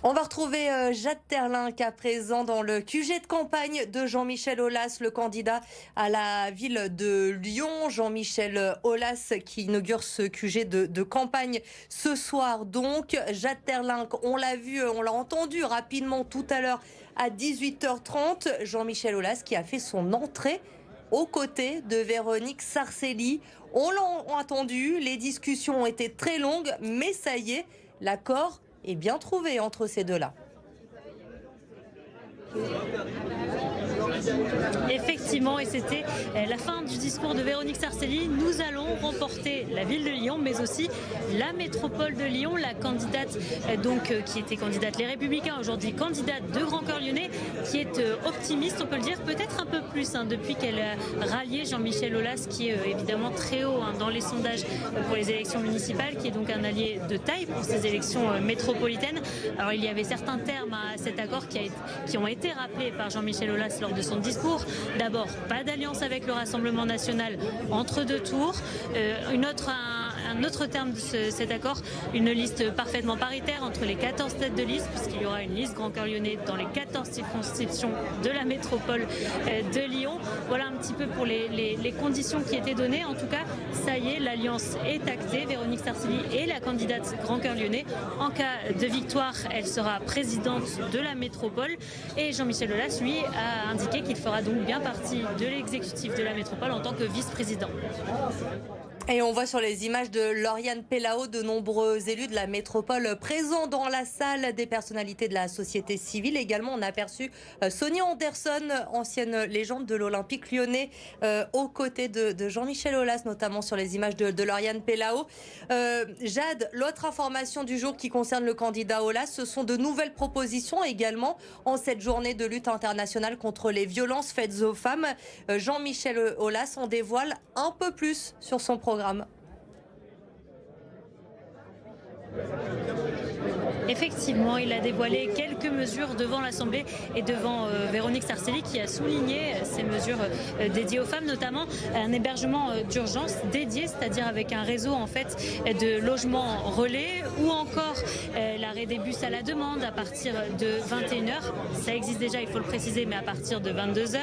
On va retrouver Jade Terlinck à présent dans le QG de campagne de Jean-Michel Aulas, le candidat à la ville de Lyon. Jean-Michel Aulas qui inaugure ce QG de campagne ce soir. Donc, Jade Terlinck, on l'a vu, on l'a entendu rapidement tout à l'heure à 18h30. Jean-Michel Aulas qui a fait son entrée aux côtés de Véronique Sarcelli. On l'a entendu, les discussions ont été très longues, mais ça y est, l'accord est bien trouvé entre ces deux-là. Effectivement, et c'était la fin du discours de Véronique Sarcelli. Nous allons remporter la ville de Lyon, mais aussi la métropole de Lyon. La candidate qui était candidate Les Républicains, aujourd'hui candidate de Grand Cœur Lyonnais, qui est optimiste, on peut le dire, peut-être un peu plus depuis qu'elle a rallié Jean-Michel Aulas, qui est évidemment très haut dans les sondages pour les élections municipales, qui est donc un allié de taille pour ces élections métropolitaines. Alors il y avait certains termes à cet accord qui ont été rappelés par Jean-Michel Aulas lors de son discours. D'abord, pas d'alliance avec le Rassemblement national entre deux tours. Un autre terme de cet accord, une liste parfaitement paritaire entre les 14 têtes de liste, puisqu'il y aura une liste Grand Cœur Lyonnais dans les 14 circonscriptions de la métropole de Lyon. Voilà un petit peu pour les conditions qui étaient données. En tout cas, ça y est, l'alliance est actée. Véronique Sarcelli est la candidate Grand Cœur Lyonnais. En cas de victoire, elle sera présidente de la métropole. Et Jean-Michel Aulas, lui, a indiqué qu'il fera donc bien partie de l'exécutif de la métropole en tant que vice-président. Et on voit sur les images de Lauriane Pellao de nombreux élus de la métropole présents dans la salle, des personnalités de la société civile. Également, on a aperçu Sonia Anderson, ancienne légende de l'Olympique lyonnais, aux côtés de Jean-Michel Aulas, notamment sur les images de Lauriane Pellao. Jade, l'autre information du jour qui concerne le candidat Aulas, ce sont de nouvelles propositions également en cette journée de lutte internationale contre les violences faites aux femmes. Jean-Michel Aulas en dévoile un peu plus sur son programme. Effectivement, il a dévoilé quelques mesures devant l'Assemblée et devant Véronique Sarcelli, qui a souligné ces mesures dédiées aux femmes, notamment un hébergement d'urgence dédié, c'est-à-dire avec un réseau en fait de logements relais, ou encore l'arrêt des bus à la demande à partir de 21h. Ça existe déjà, il faut le préciser, mais à partir de 22h.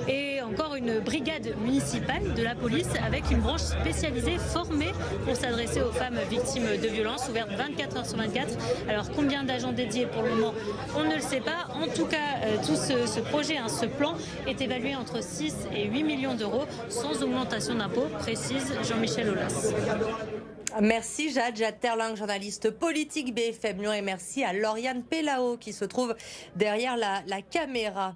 Et encore une brigade municipale de la police avec une branche spécialisée formée pour s'adresser aux femmes victimes de violences, ouverte 24 heures sur 24. Alors combien d'agents dédiés pour le moment, on ne le sait pas. En tout cas, tout ce projet, ce plan est évalué entre 6 et 8 millions d'euros sans augmentation d'impôts, précise Jean-Michel Aulas. Merci Jade Terlinck, journaliste politique BFM Lyon, et merci à Lauriane Pellao qui se trouve derrière la caméra.